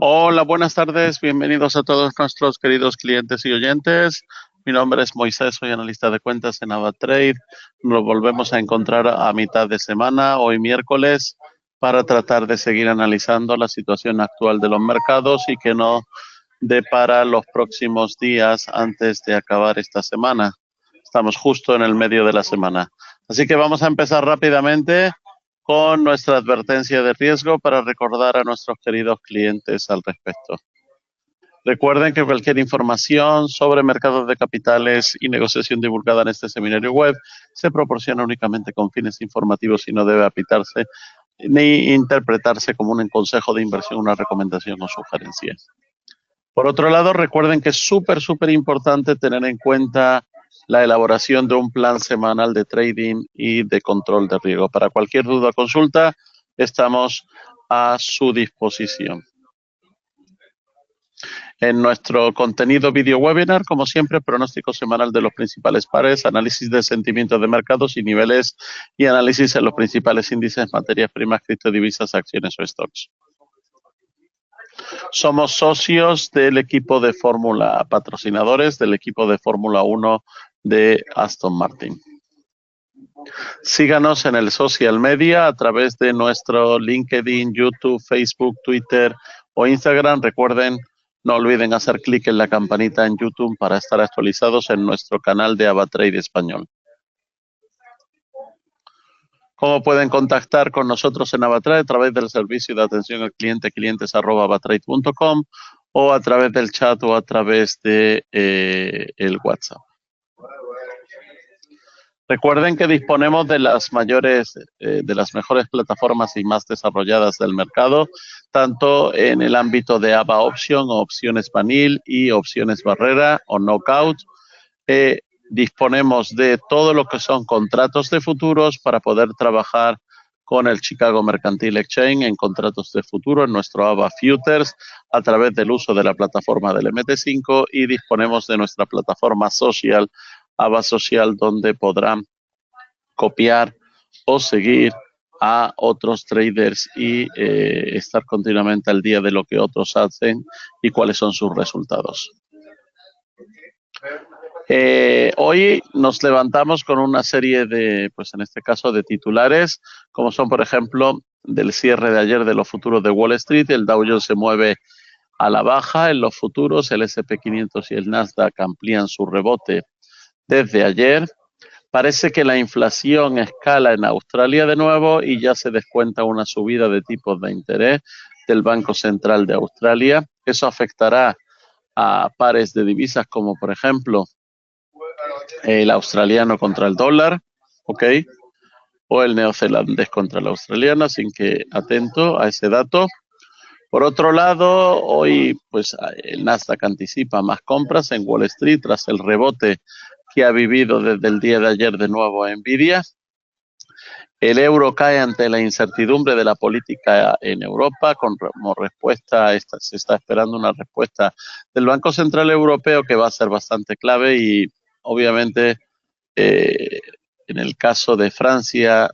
Hola, buenas tardes. Bienvenidos a todos nuestros queridos clientes y oyentes. Mi nombre es Moisés, soy analista de cuentas en AvaTrade. Nos volvemos a encontrar a mitad de semana, hoy miércoles, para tratar de seguir analizando la situación actual de los mercados y que nos depara los próximos días antes de acabar esta semana. Estamos justo en el medio de la semana. Así que vamos a empezar rápidamente con nuestra advertencia de riesgo para recordar a nuestros queridos clientes al respecto. Recuerden que cualquier información sobre mercados de capitales y negociación divulgada en este seminario web se proporciona únicamente con fines informativos y no debe aplicarse ni interpretarse como un consejo de inversión, una recomendación o sugerencia. Por otro lado, recuerden que es súper importante tener en cuenta la elaboración de un plan semanal de trading y de control de riesgo. Para cualquier duda o consulta, estamos a su disposición. En nuestro contenido video webinar, como siempre, pronóstico semanal de los principales pares, análisis de sentimientos de mercados y niveles y análisis en los principales índices, materias primas, criptodivisas, acciones o stocks. Somos socios del equipo de Fórmula, patrocinadores del equipo de Fórmula 1 de Aston Martin. Síganos en el social media a través de nuestro LinkedIn, YouTube, Facebook, Twitter o Instagram. Recuerden, no olviden hacer clic en la campanita en YouTube para estar actualizados en nuestro canal de AvaTrade Español. ¿Cómo pueden contactar con nosotros en AvaTrade? A través del servicio de atención al cliente, clientes@avatrade.com, o a través del chat o a través de el WhatsApp. Recuerden que disponemos de las mejores plataformas y más desarrolladas del mercado, tanto en el ámbito de AVA Option, opciones Vanil y opciones Barrera o Knockout. Disponemos de todo lo que son contratos de futuros para poder trabajar con el Chicago Mercantile Exchange en contratos de futuro en nuestro AVA Futures a través del uso de la plataforma del MT5, y disponemos de nuestra plataforma social, AVA Social, donde podrán copiar o seguir a otros traders y estar continuamente al día de lo que otros hacen y cuáles son sus resultados. Hoy nos levantamos con una serie de, pues en este caso, de titulares, como son, por ejemplo, del cierre de ayer de los futuros de Wall Street. El Dow Jones se mueve a la baja en los futuros, el S&P 500 y el Nasdaq amplían su rebote desde ayer. Parece que la inflación escala en Australia de nuevo y ya se descuenta una subida de tipos de interés del Banco Central de Australia. Eso afectará a pares de divisas como, por ejemplo, el australiano contra el dólar, ¿ok? O el neozelandés contra el australiano, así que atento a ese dato. Por otro lado, hoy pues el Nasdaq anticipa más compras en Wall Street tras el rebote que ha vivido desde el día de ayer de nuevo a Nvidia. El euro cae ante la incertidumbre de la política en Europa. Como respuesta, se está esperando una respuesta del Banco Central Europeo que va a ser bastante clave, y obviamente en el caso de Francia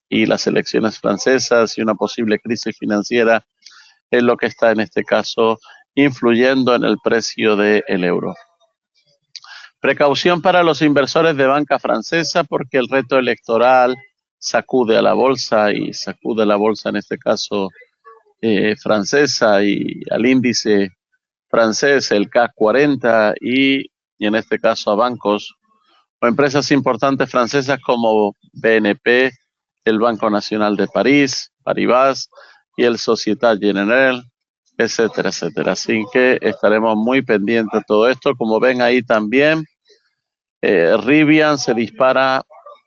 y las elecciones francesas y una posible crisis financiera es lo que está en este caso influyendo en el precio del euro. Precaución para los inversores de banca francesa, porque el reto electoral sacude a la bolsa, y sacude a la bolsa en este caso francesa y al índice francés, el CAC 40, y en este caso a bancos o empresas importantes francesas como BNP, el Banco Nacional de París, Paribas y el Société Générale, etcétera, etcétera. Así que estaremos muy pendientes de todo esto. Como ven ahí también, Rivian se dispara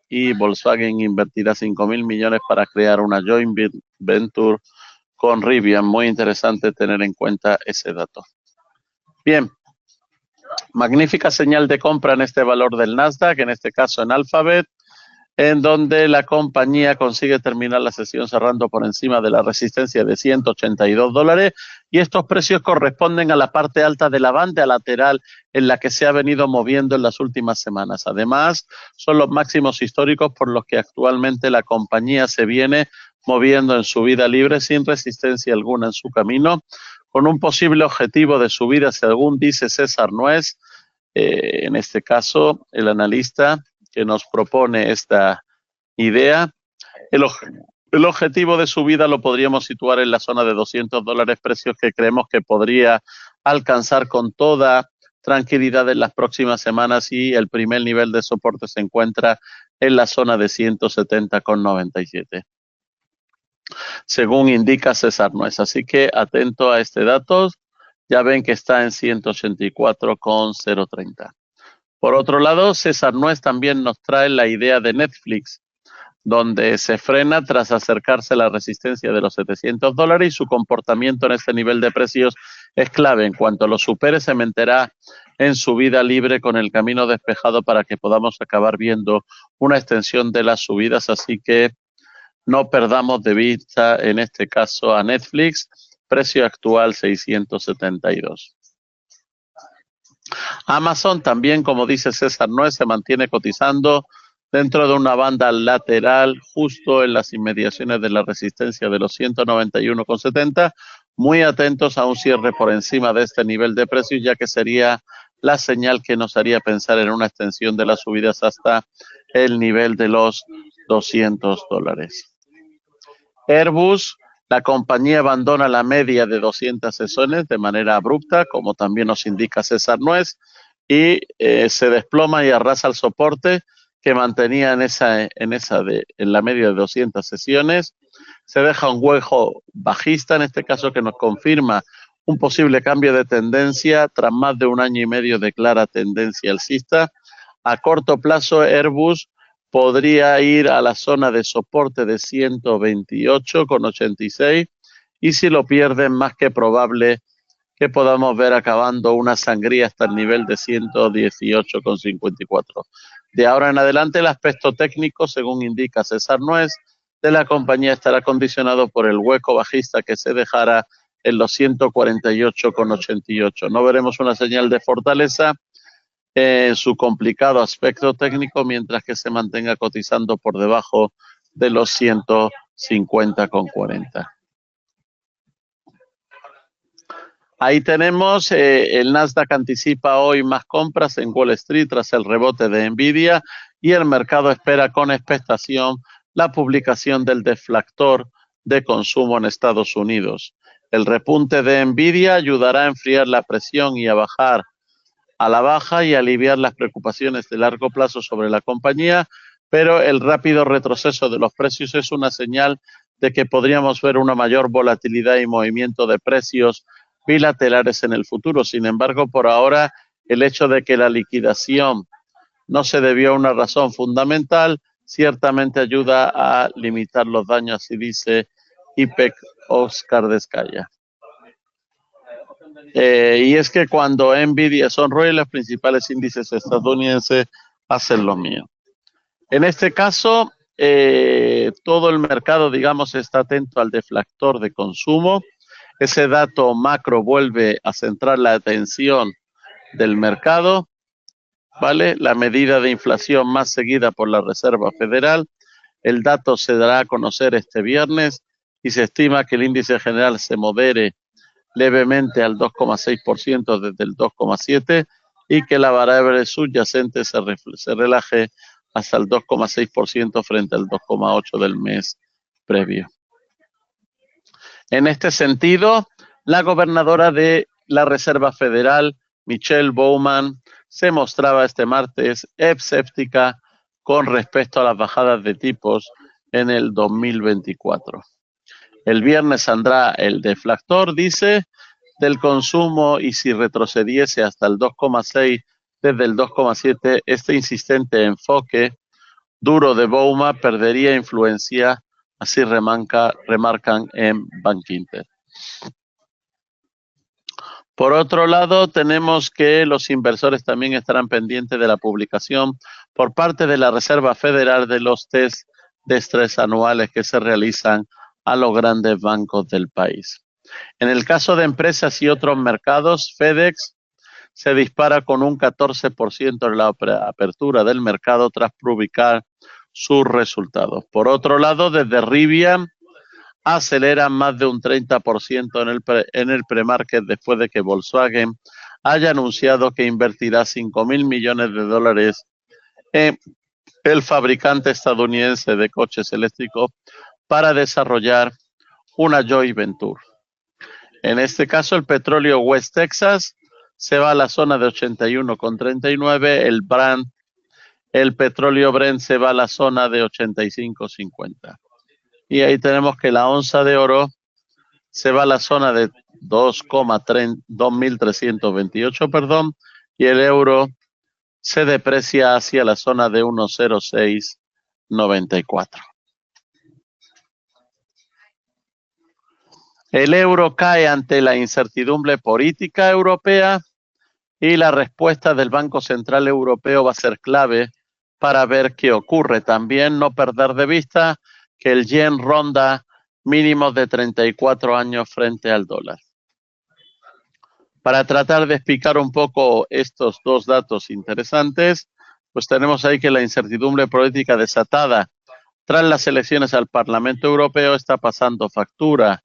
y Volkswagen invertirá 5.000 millones para crear una joint venture con Rivian. Muy interesante tener en cuenta ese dato. Bien, magnífica señal de compra en este valor del Nasdaq, en este caso en Alphabet, en donde la compañía consigue terminar la sesión cerrando por encima de la resistencia de $182, y estos precios corresponden a la parte alta de la banda lateral en la que se ha venido moviendo en las últimas semanas. Además, son los máximos históricos por los que actualmente la compañía se viene moviendo en subida libre sin resistencia alguna en su camino, con un posible objetivo de subida, según dice César Nuez, en este caso el analista que nos propone esta idea. El objetivo de subida lo podríamos situar en la zona de $200, precios que creemos que podría alcanzar con toda tranquilidad en las próximas semanas, y el primer nivel de soporte se encuentra en la zona de 170,97, según indica César Nuez. Así que atento a este dato, ya ven que está en 184,030. Por otro lado, César Nuez también nos trae la idea de Netflix, donde se frena tras acercarse a la resistencia de los $700, y su comportamiento en este nivel de precios es clave. En cuanto lo supere, se meterá en subida libre con el camino despejado para que podamos acabar viendo una extensión de las subidas. Así que no perdamos de vista en este caso a Netflix, precio actual 672. Amazon también, como dice César Nuez, se mantiene cotizando dentro de una banda lateral justo en las inmediaciones de la resistencia de los 191,70. Muy atentos a un cierre por encima de este nivel de precios, ya que sería la señal que nos haría pensar en una extensión de las subidas hasta el nivel de los $200. Airbus, la compañía abandona la media de 200 sesiones de manera abrupta, como también nos indica César Nuez, y se desploma y arrasa el soporte que mantenía en la media de 200 sesiones. Se deja un hueco bajista, en este caso, que nos confirma un posible cambio de tendencia tras más de un año y medio de clara tendencia alcista. A corto plazo, Airbus podría ir a la zona de soporte de 128,86, y si lo pierden, más que probable que podamos ver acabando una sangría hasta el nivel de 118,54. De ahora en adelante, el aspecto técnico, según indica César Nuez, de la compañía estará condicionado por el hueco bajista que se dejará en los 148,88. No veremos una señal de fortaleza en su complicado aspecto técnico, mientras que se mantenga cotizando por debajo de los 150,40. Ahí tenemos, el Nasdaq anticipa hoy más compras en Wall Street tras el rebote de Nvidia, y el mercado espera con expectación la publicación del deflactor de consumo en Estados Unidos. El repunte de Nvidia ayudará a enfriar la presión y a bajar a la baja y aliviar las preocupaciones de largo plazo sobre la compañía, pero el rápido retroceso de los precios es una señal de que podríamos ver una mayor volatilidad y movimiento de precios bilaterales en el futuro. Sin embargo, por ahora, el hecho de que la liquidación no se debió a una razón fundamental ciertamente ayuda a limitar los daños, así dice IPEC Oscar Descaya. Y es que cuando Nvidia sonríe, los principales índices estadounidenses hacen lo mío. En este caso, todo el mercado, digamos, está atento al deflactor de consumo. Ese dato macro vuelve a centrar la atención del mercado, ¿vale? La medida de inflación más seguida por la Reserva Federal. El dato se dará a conocer este viernes y se estima que el índice general se modere levemente al 2,6% desde el 2,7%, y que la variable subyacente se relaje hasta el 2,6% frente al 2,8% del mes previo. En este sentido, la gobernadora de la Reserva Federal, Michelle Bowman, se mostraba este martes escéptica con respecto a las bajadas de tipos en el 2024. El viernes saldrá el deflactor, dice, del consumo, y si retrocediese hasta el 2,6 desde el 2,7, este insistente enfoque duro de Bowman perdería influencia, así remarcan en Bankinter. Por otro lado, tenemos que los inversores también estarán pendientes de la publicación por parte de la Reserva Federal de los test de estrés anuales que se realizan a los grandes bancos del país. En el caso de empresas y otros mercados, FedEx se dispara con un 14% en la apertura del mercado tras publicar sus resultados. Por otro lado, desde Rivian aceleran más de un 30% en el premarket después de que Volkswagen haya anunciado que invertirá 5.000 millones de dólares en el fabricante estadounidense de coches eléctricos para desarrollar una joint venture. En este caso, el petróleo West Texas se va a la zona de 81,39, el petróleo Brent se va a la zona de 85,50. Y ahí tenemos que la onza de oro se va a la zona de 2.328, perdón, y el euro se deprecia hacia la zona de 1,0694. El euro cae ante la incertidumbre política europea y la respuesta del Banco Central Europeo va a ser clave para ver qué ocurre. También no perder de vista que el yen ronda mínimos de 34 años frente al dólar. Para tratar de explicar un poco estos dos datos interesantes, pues tenemos ahí que la incertidumbre política desatada tras las elecciones al Parlamento Europeo está pasando factura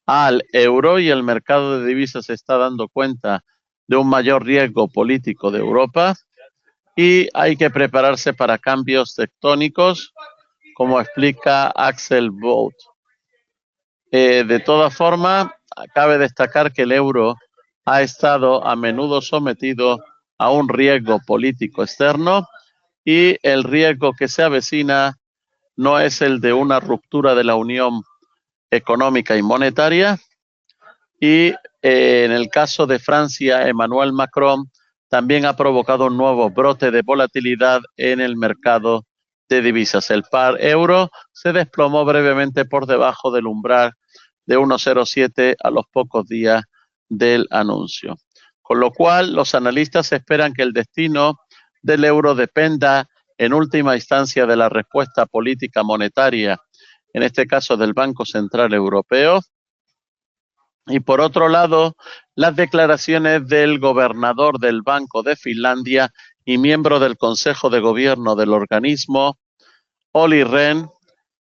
al euro y el mercado de divisas se está dando cuenta de un mayor riesgo político de Europa y hay que prepararse para cambios tectónicos, como explica Axel Vogt. De todas formas, cabe destacar que el euro ha estado a menudo sometido a un riesgo político externo y el riesgo que se avecina no es el de una ruptura de la Unión Económica y Monetaria. Y en el caso de Francia, Emmanuel Macron también ha provocado un nuevo brote de volatilidad en el mercado de divisas. El par euro se desplomó brevemente por debajo del umbral de 1,07 a los pocos días del anuncio. Con lo cual, los analistas esperan que el destino del euro dependa en última instancia de la respuesta política monetaria, en este caso del Banco Central Europeo. Y por otro lado, las declaraciones del gobernador del Banco de Finlandia y miembro del Consejo de Gobierno del organismo, Olli Rehn,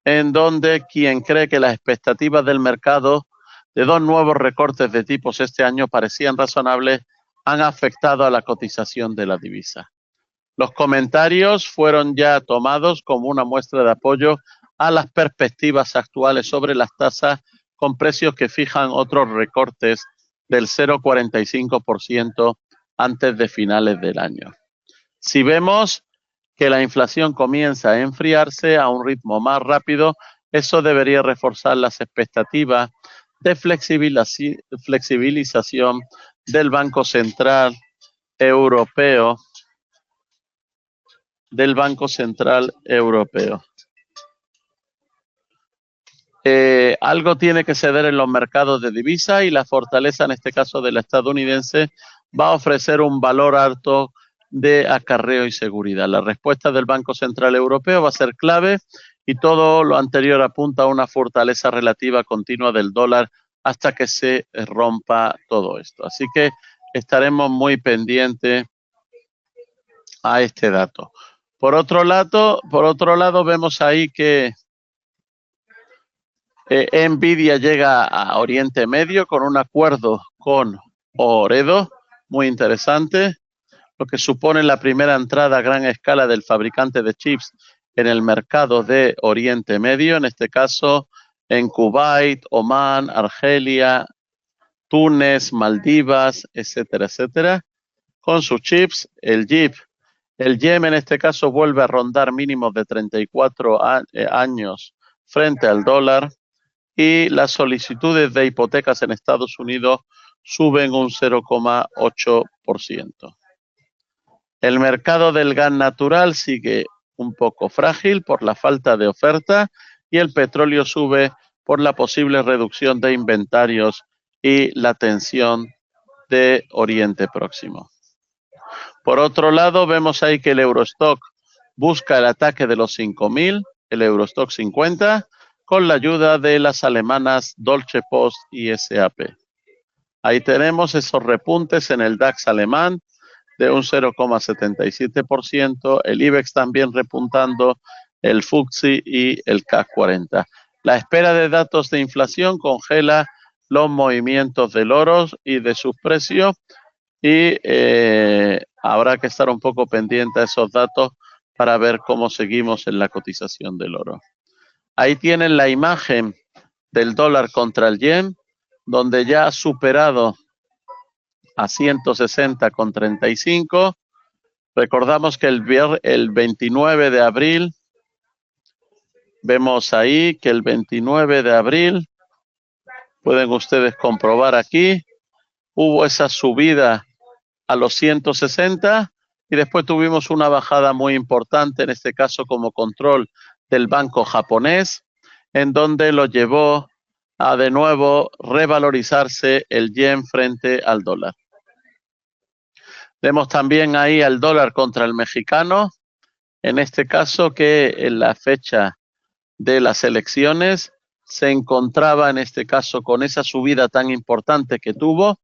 en donde quien cree que las expectativas del mercado de dos nuevos recortes de tipos este año parecían razonables, han afectado a la cotización de la divisa. Los comentarios fueron ya tomados como una muestra de apoyo a las perspectivas actuales sobre las tasas con precios que fijan otros recortes del 0,45% antes de finales del año. Si vemos que la inflación comienza a enfriarse a un ritmo más rápido, eso debería reforzar las expectativas de flexibilización del Banco Central Europeo. Algo tiene que ceder en los mercados de divisa y la fortaleza, en este caso de la estadounidense, va a ofrecer un valor alto de acarreo y seguridad. La respuesta del Banco Central Europeo va a ser clave y todo lo anterior apunta a una fortaleza relativa continua del dólar hasta que se rompa todo esto. Así que estaremos muy pendientes a este dato. Por otro lado, vemos ahí que Nvidia llega a Oriente Medio con un acuerdo con Ooredoo, muy interesante, lo que supone la primera entrada a gran escala del fabricante de chips en el mercado de Oriente Medio, en este caso en Kuwait, Omán, Argelia, Túnez, Maldivas, etcétera, etcétera, con sus chips. El YEM en este caso vuelve a rondar mínimos de 34 años frente al dólar y las solicitudes de hipotecas en Estados Unidos suben un 0,8%. El mercado del gas natural sigue un poco frágil por la falta de oferta y el petróleo sube por la posible reducción de inventarios y la tensión de Oriente Próximo. Por otro lado, vemos ahí que el Eurostock busca el ataque de los 5.000, el Eurostock 50, con la ayuda de las alemanas Deutsche Post y SAP. Ahí tenemos esos repuntes en el DAX alemán de un 0,77%, el IBEX también repuntando, el FTSE y el CAC 40. La espera de datos de inflación congela los movimientos del oro y de sus precios y habrá que estar un poco pendiente a esos datos para ver cómo seguimos en la cotización del oro. Ahí tienen la imagen del dólar contra el yen, donde ya ha superado a 160,35. Recordamos que el 29 de abril, vemos ahí que el 29 de abril, pueden ustedes comprobar aquí, hubo esa subida a los 160 y después tuvimos una bajada muy importante, en este caso como control del banco japonés, en donde lo llevó a de nuevo revalorizarse el yen frente al dólar. Vemos también ahí al dólar contra el mexicano, en este caso que en la fecha de las elecciones se encontraba en este caso con esa subida tan importante que tuvo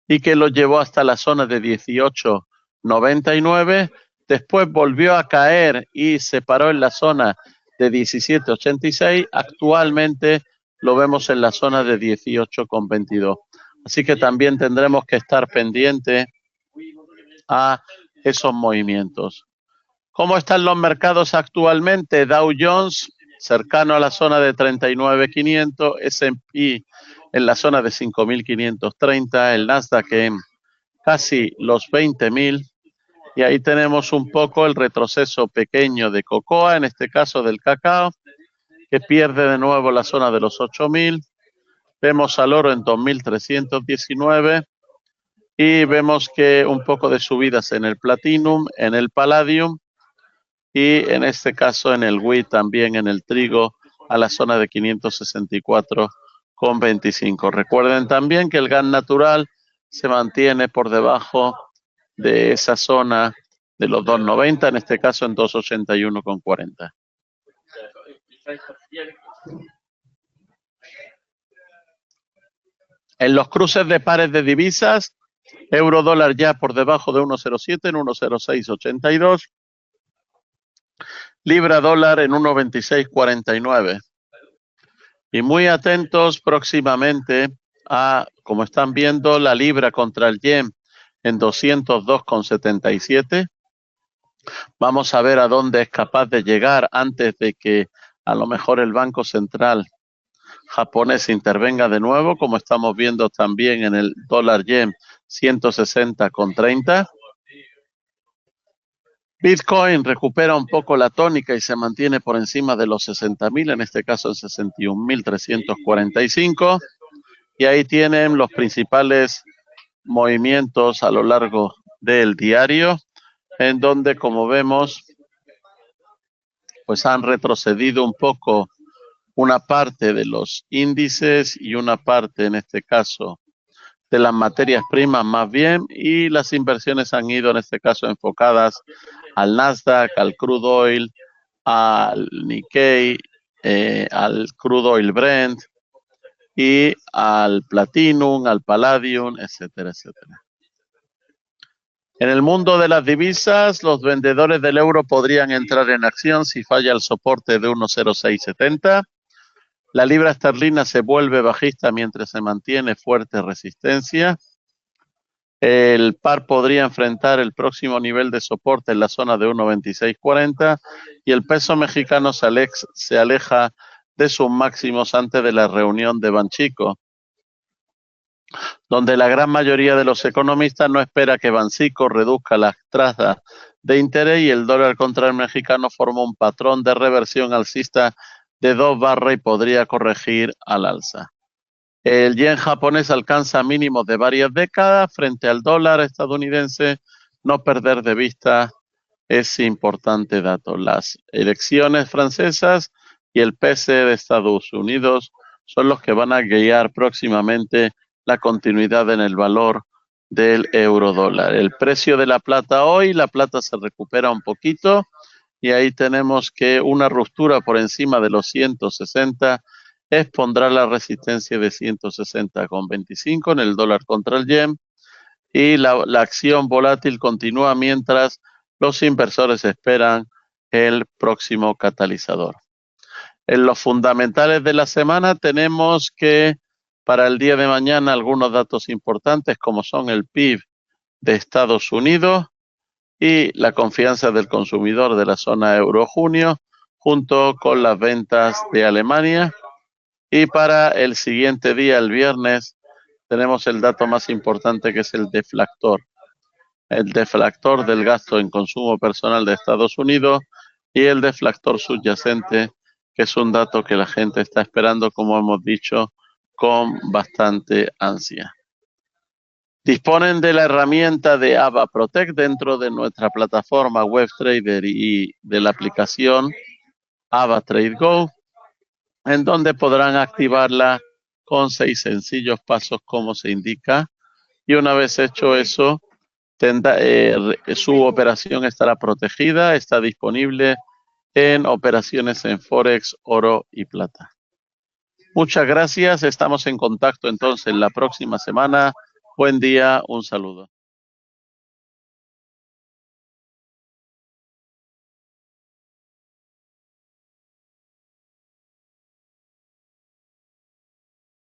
y que lo llevó hasta la zona de 18,99. Después volvió a caer y se paró en la zona de 17,86. Actualmente lo vemos en la zona de 18,22. Así que también tendremos que estar pendientes a esos movimientos. ¿Cómo están los mercados actualmente? Dow Jones cercano a la zona de 39.500, S&P en la zona de 5.530, el Nasdaq en casi los 20.000 y ahí tenemos un poco el retroceso pequeño de cocoa, en este caso del cacao, que pierde de nuevo la zona de los 8.000. Vemos al oro en 2.319 y vemos que un poco de subidas en el platinum, en el palladium y en este caso en el wheat también, en el trigo, a la zona de 564,25. Recuerden también que el gas natural se mantiene por debajo de esa zona de los 2,90, en este caso en 2,81,40. En los cruces de pares de divisas, euro dólar ya por debajo de 1,07 en 1,0682. Libra dólar en 1,2649. Y muy atentos próximamente a, como están viendo, la libra contra el yen en 202,77. Vamos a ver a dónde es capaz de llegar antes de que a lo mejor el Banco Central japonés intervenga de nuevo, como estamos viendo también en el dólar yen 160,30. Bitcoin recupera un poco la tónica y se mantiene por encima de los 60.000, en este caso en 61.345. Y ahí tienen los principales movimientos a lo largo del diario, en donde, como vemos, pues han retrocedido un poco una parte de los índices y una parte, en este caso, de las materias primas más bien, y las inversiones han ido, en este caso, enfocadas al Nasdaq, al crude oil, al Nikkei, al crude oil Brent y al platinum, al palladium, etcétera, etcétera. En el mundo de las divisas, los vendedores del euro podrían entrar en acción si falla el soporte de 1,0670. La libra esterlina se vuelve bajista mientras se mantiene fuerte resistencia. El par podría enfrentar el próximo nivel de soporte en la zona de 1,2640 y el peso mexicano se aleja de sus máximos antes de la reunión de Banxico, donde la gran mayoría de los economistas no espera que Banxico reduzca las tasas de interés y el dólar contra el mexicano forma un patrón de reversión alcista de 2 barras y podría corregir al alza. El yen japonés alcanza mínimos de varias décadas frente al dólar estadounidense. No perder de vista ese importante dato. Las elecciones francesas y el PCE de Estados Unidos son los que van a guiar próximamente la continuidad en el valor del euro dólar. El precio de la plata hoy, la plata se recupera un poquito y ahí tenemos que una ruptura por encima de los 160 expondrá la resistencia de 160,25 en el dólar contra el yen y la acción volátil continúa mientras los inversores esperan el próximo catalizador. En los fundamentales de la semana tenemos que para el día de mañana algunos datos importantes como son el PIB de Estados Unidos y la confianza del consumidor de la zona euro junio, junto con las ventas de Alemania. Y para el siguiente día, el viernes, tenemos el dato más importante que es el deflactor. El deflactor del gasto en consumo personal de Estados Unidos y el deflactor subyacente, que es un dato que la gente está esperando, como hemos dicho, con bastante ansia. Disponen de la herramienta de AVA Protect dentro de nuestra plataforma WebTrader y de la aplicación AVA Trade Go, en donde podrán activarla con 6 sencillos pasos como se indica, y una vez hecho eso, su operación estará protegida, está disponible en operaciones en Forex, oro y plata. Muchas gracias, estamos en contacto entonces la próxima semana. Buen día, un saludo.